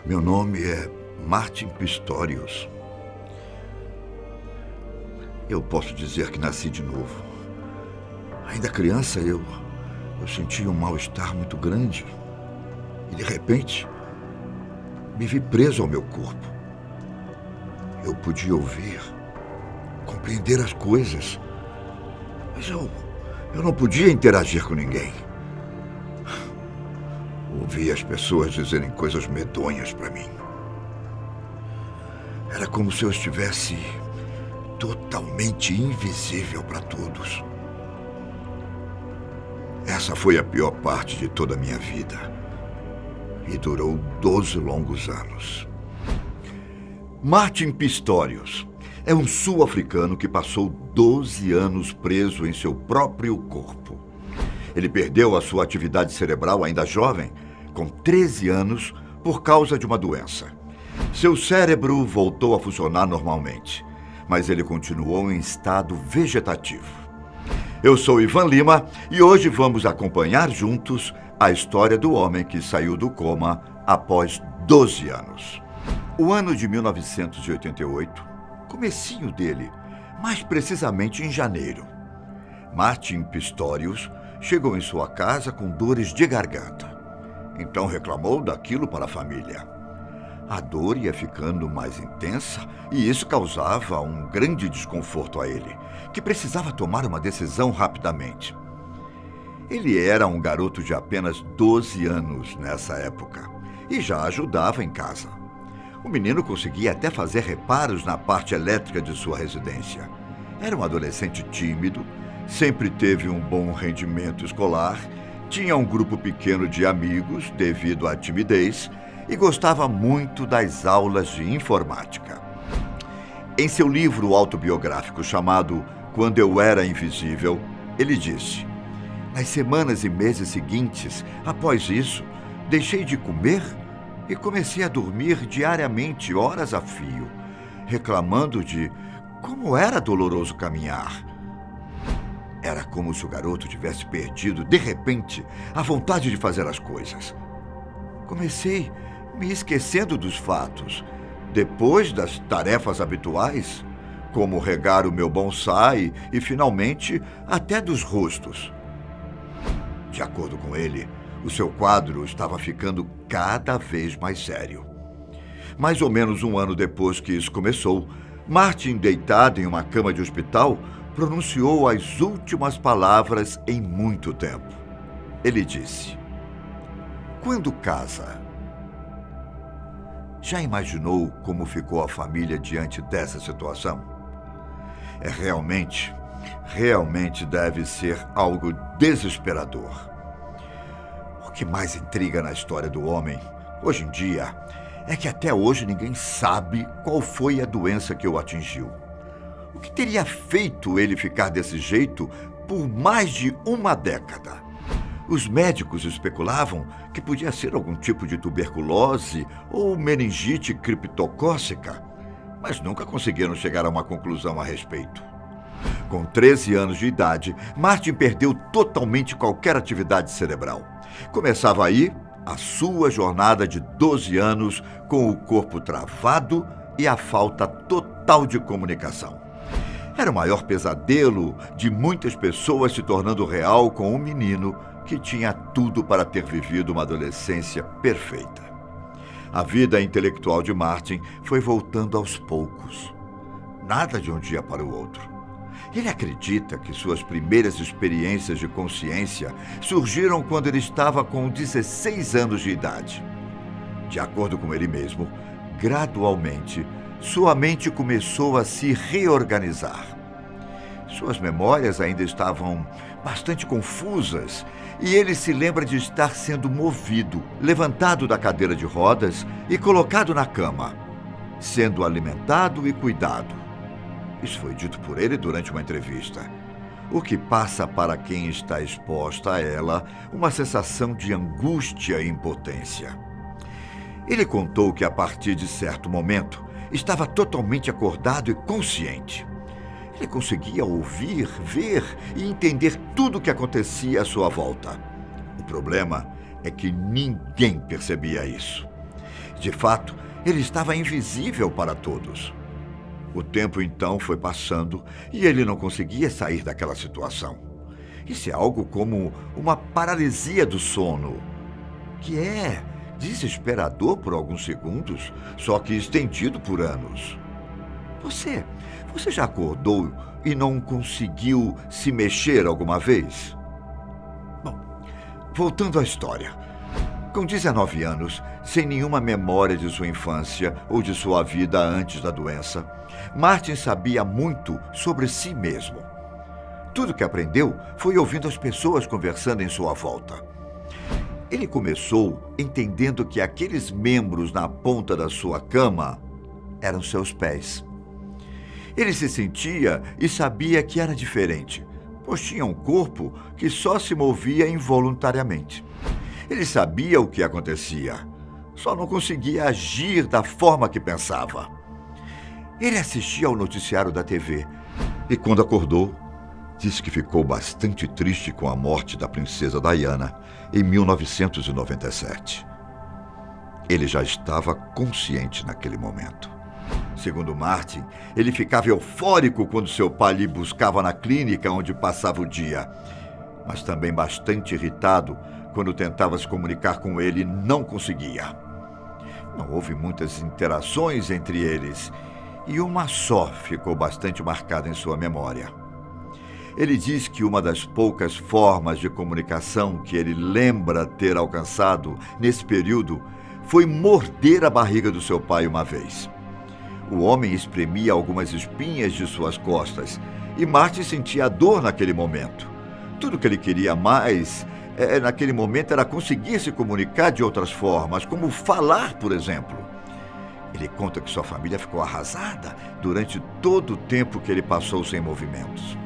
Meu nome é Martin Pistorius. Eu posso dizer que nasci de novo. Ainda criança, eu sentia um mal-estar muito grande. E, de repente, me vi preso ao meu corpo. Eu podia ouvir, compreender as coisas, mas eu não podia interagir com ninguém. Ouvia as pessoas dizerem coisas medonhas para mim. Era como se eu estivesse totalmente invisível para todos. Essa foi a pior parte de toda a minha vida. E durou 12 longos anos. Martin Pistorius é um sul-africano que passou 12 anos preso em seu próprio corpo. Ele perdeu a sua atividade cerebral ainda jovem, com 13 anos, por causa de uma doença. Seu cérebro voltou a funcionar normalmente, mas ele continuou em estado vegetativo. Eu sou Ivan Lima e hoje vamos acompanhar juntos a história do homem que saiu do coma após 12 anos. O ano de 1988, comecinho dele, mais precisamente em janeiro. Martin Pistorius chegou em sua casa com dores de garganta. Então reclamou daquilo para a família. A dor ia ficando mais intensa e isso causava um grande desconforto a ele, que precisava tomar uma decisão rapidamente. Ele era um garoto de apenas 12 anos nessa época e já ajudava em casa. O menino conseguia até fazer reparos na parte elétrica de sua residência. Era um adolescente tímido, sempre teve um bom rendimento escolar, tinha um grupo pequeno de amigos devido à timidez e gostava muito das aulas de informática. Em seu livro autobiográfico chamado Quando Eu Era Invisível, ele disse: nas semanas e meses seguintes, após isso, deixei de comer e comecei a dormir diariamente, horas a fio, reclamando de como era doloroso caminhar. Era como se o garoto tivesse perdido, de repente, a vontade de fazer as coisas. Comecei me esquecendo dos fatos, depois das tarefas habituais, como regar o meu bonsai e, finalmente, até dos rostos. De acordo com ele, o seu quadro estava ficando cada vez mais sério. Mais ou menos um ano depois que isso começou, Martin, deitado em uma cama de hospital, pronunciou as últimas palavras em muito tempo. Ele disse: quando casa? Já imaginou como ficou a família diante dessa situação? Realmente deve ser algo desesperador. O que mais intriga na história do homem, hoje em dia, é que até hoje ninguém sabe qual foi a doença que o atingiu. O que teria feito ele ficar desse jeito por mais de uma década? Os médicos especulavam que podia ser algum tipo de tuberculose ou meningite criptocócica, mas nunca conseguiram chegar a uma conclusão a respeito. Com 13 anos de idade, Martin perdeu totalmente qualquer atividade cerebral. Começava aí a sua jornada de 12 anos com o corpo travado e a falta total de comunicação. Era o maior pesadelo de muitas pessoas se tornando real com um menino que tinha tudo para ter vivido uma adolescência perfeita. A vida intelectual de Martin foi voltando aos poucos. Nada de um dia para o outro. Ele acredita que suas primeiras experiências de consciência surgiram quando ele estava com 16 anos de idade. De acordo com ele mesmo, gradualmente, sua mente começou a se reorganizar. Suas memórias ainda estavam bastante confusas e ele se lembra de estar sendo movido, levantado da cadeira de rodas e colocado na cama, sendo alimentado e cuidado. Isso foi dito por ele durante uma entrevista. O que passa para quem está exposta a ela uma sensação de angústia e impotência. Ele contou que a partir de certo momento estava totalmente acordado e consciente. Ele conseguia ouvir, ver e entender tudo o que acontecia à sua volta. O problema é que ninguém percebia isso. De fato, ele estava invisível para todos. O tempo então foi passando e ele não conseguia sair daquela situação. Isso é algo como uma paralisia do sono, que é desesperador por alguns segundos, só que estendido por anos. Você já acordou e não conseguiu se mexer alguma vez? Bom, voltando à história. Com 19 anos, sem nenhuma memória de sua infância ou de sua vida antes da doença, Martin sabia muito sobre si mesmo. Tudo que aprendeu foi ouvindo as pessoas conversando em sua volta. Ele começou entendendo que aqueles membros na ponta da sua cama eram seus pés. Ele se sentia e sabia que era diferente, pois tinha um corpo que só se movia involuntariamente. Ele sabia o que acontecia, só não conseguia agir da forma que pensava. Ele assistia ao noticiário da TV e, quando acordou, disse que ficou bastante triste com a morte da princesa Diana em 1997. Ele já estava consciente naquele momento. Segundo Martin, ele ficava eufórico quando seu pai lhe buscava na clínica onde passava o dia, mas também bastante irritado quando tentava se comunicar com ele e não conseguia. Não houve muitas interações entre eles e uma só ficou bastante marcada em sua memória. Ele diz que uma das poucas formas de comunicação que ele lembra ter alcançado nesse período foi morder a barriga do seu pai uma vez. O homem espremia algumas espinhas de suas costas e Martin sentia dor naquele momento. Tudo que ele queria mais naquele momento era conseguir se comunicar de outras formas, como falar, por exemplo. Ele conta que sua família ficou arrasada durante todo o tempo que ele passou sem movimentos.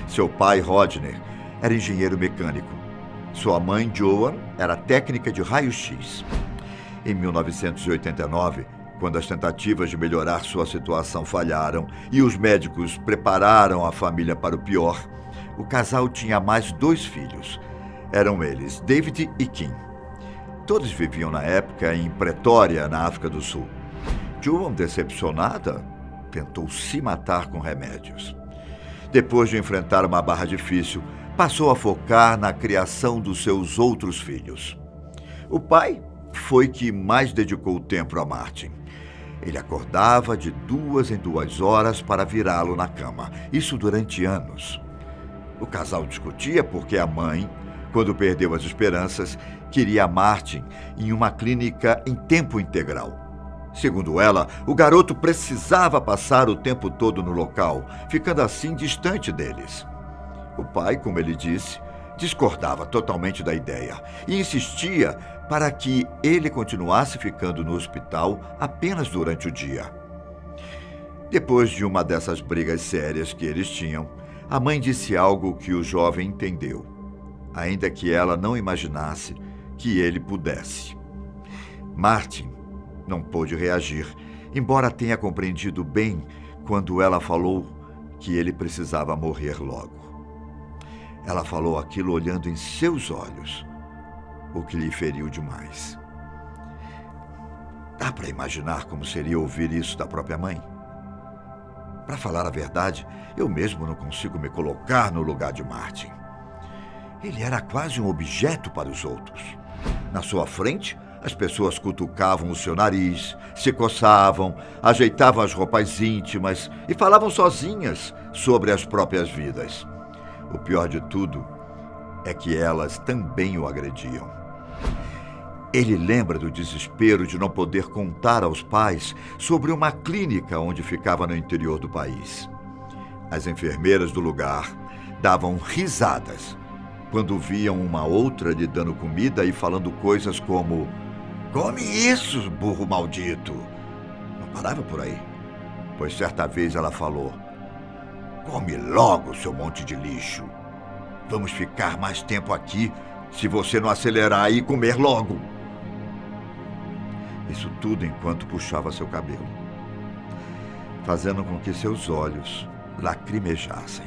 Seu pai, Rodner, era engenheiro mecânico. Sua mãe, Joan, era técnica de raio-x. Em 1989, quando as tentativas de melhorar sua situação falharam e os médicos prepararam a família para o pior, o casal tinha mais 2 filhos. Eram eles, David e Kim. Todos viviam na época em Pretória, na África do Sul. Joan, decepcionada, tentou se matar com remédios. Depois de enfrentar uma barra difícil, passou a focar na criação dos seus outros filhos. O pai foi que mais dedicou tempo a Martin. Ele acordava de 2 em 2 horas para virá-lo na cama, isso durante anos. O casal discutia porque a mãe, quando perdeu as esperanças, queria Martin em uma clínica em tempo integral. Segundo ela, o garoto precisava passar o tempo todo no local, ficando assim distante deles. O pai, como ele disse, discordava totalmente da ideia e insistia para que ele continuasse ficando no hospital apenas durante o dia. Depois de uma dessas brigas sérias que eles tinham, a mãe disse algo que o jovem entendeu, ainda que ela não imaginasse que ele pudesse. Martin não pôde reagir, embora tenha compreendido bem quando ela falou que ele precisava morrer logo. Ela falou aquilo olhando em seus olhos, o que lhe feriu demais. Dá para imaginar como seria ouvir isso da própria mãe? Para falar a verdade, eu mesmo não consigo me colocar no lugar de Martin. Ele era quase um objeto para os outros. Na sua frente, as pessoas cutucavam o seu nariz, se coçavam, ajeitavam as roupas íntimas e falavam sozinhas sobre as próprias vidas. O pior de tudo é que elas também o agrediam. Ele lembra do desespero de não poder contar aos pais sobre uma clínica onde ficava no interior do país. As enfermeiras do lugar davam risadas quando viam uma outra lhe dando comida e falando coisas como: "Come isso, burro maldito!" Não parava por aí, pois certa vez ela falou: "Come logo, seu monte de lixo! Vamos ficar mais tempo aqui se você não acelerar e comer logo!" Isso tudo enquanto puxava seu cabelo, fazendo com que seus olhos lacrimejassem.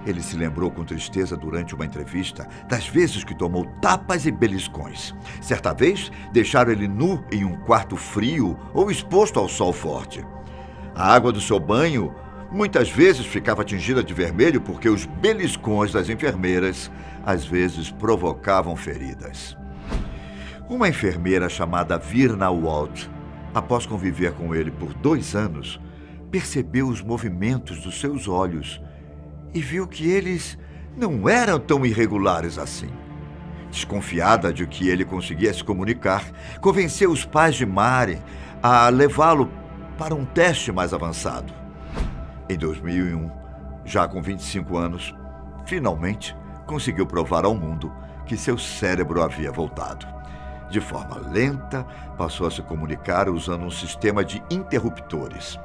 Ele se lembrou com tristeza durante uma entrevista das vezes que tomou tapas e beliscões. Certa vez, deixaram ele nu em um quarto frio ou exposto ao sol forte. A água do seu banho muitas vezes ficava tingida de vermelho porque os beliscões das enfermeiras às vezes provocavam feridas. Uma enfermeira chamada Virna Walt, após conviver com ele por 2 anos, percebeu os movimentos dos seus olhos e viu que eles não eram tão irregulares assim. Desconfiada de que ele conseguia se comunicar, convenceu os pais de Mari a levá-lo para um teste mais avançado. Em 2001, já com 25 anos, finalmente conseguiu provar ao mundo que seu cérebro havia voltado. De forma lenta, passou a se comunicar usando um sistema de interruptores.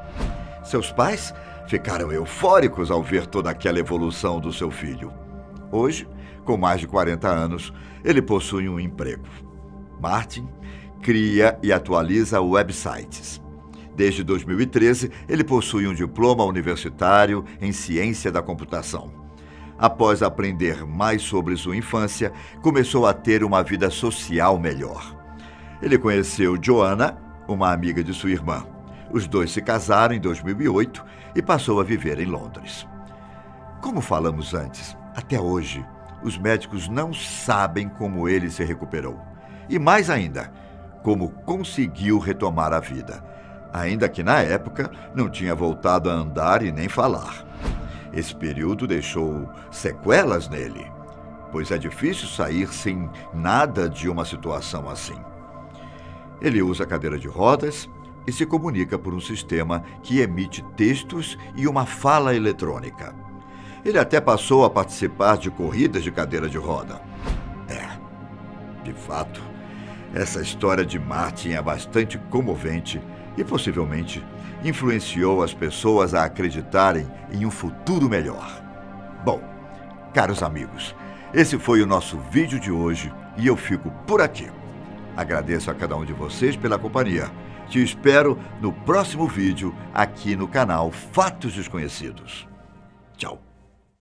Seus pais ficaram eufóricos ao ver toda aquela evolução do seu filho. Hoje, com mais de 40 anos, ele possui um emprego. Martin cria e atualiza websites. Desde 2013, ele possui um diploma universitário em ciência da computação. Após aprender mais sobre sua infância, começou a ter uma vida social melhor. Ele conheceu Joanna, uma amiga de sua irmã. Os dois se casaram em 2008 e passou a viver em Londres. Como falamos antes, até hoje, os médicos não sabem como ele se recuperou. E mais ainda, como conseguiu retomar a vida, ainda que na época não tinha voltado a andar e nem falar. Esse período deixou sequelas nele, pois é difícil sair sem nada de uma situação assim. Ele usa cadeira de rodas e se comunica por um sistema que emite textos e uma fala eletrônica. Ele até passou a participar de corridas de cadeira de roda. De fato, essa história de Martin é bastante comovente e possivelmente influenciou as pessoas a acreditarem em um futuro melhor. Bom, caros amigos, esse foi o nosso vídeo de hoje e eu fico por aqui. Agradeço a cada um de vocês pela companhia. Te espero no próximo vídeo aqui no canal Fatos Desconhecidos. Tchau.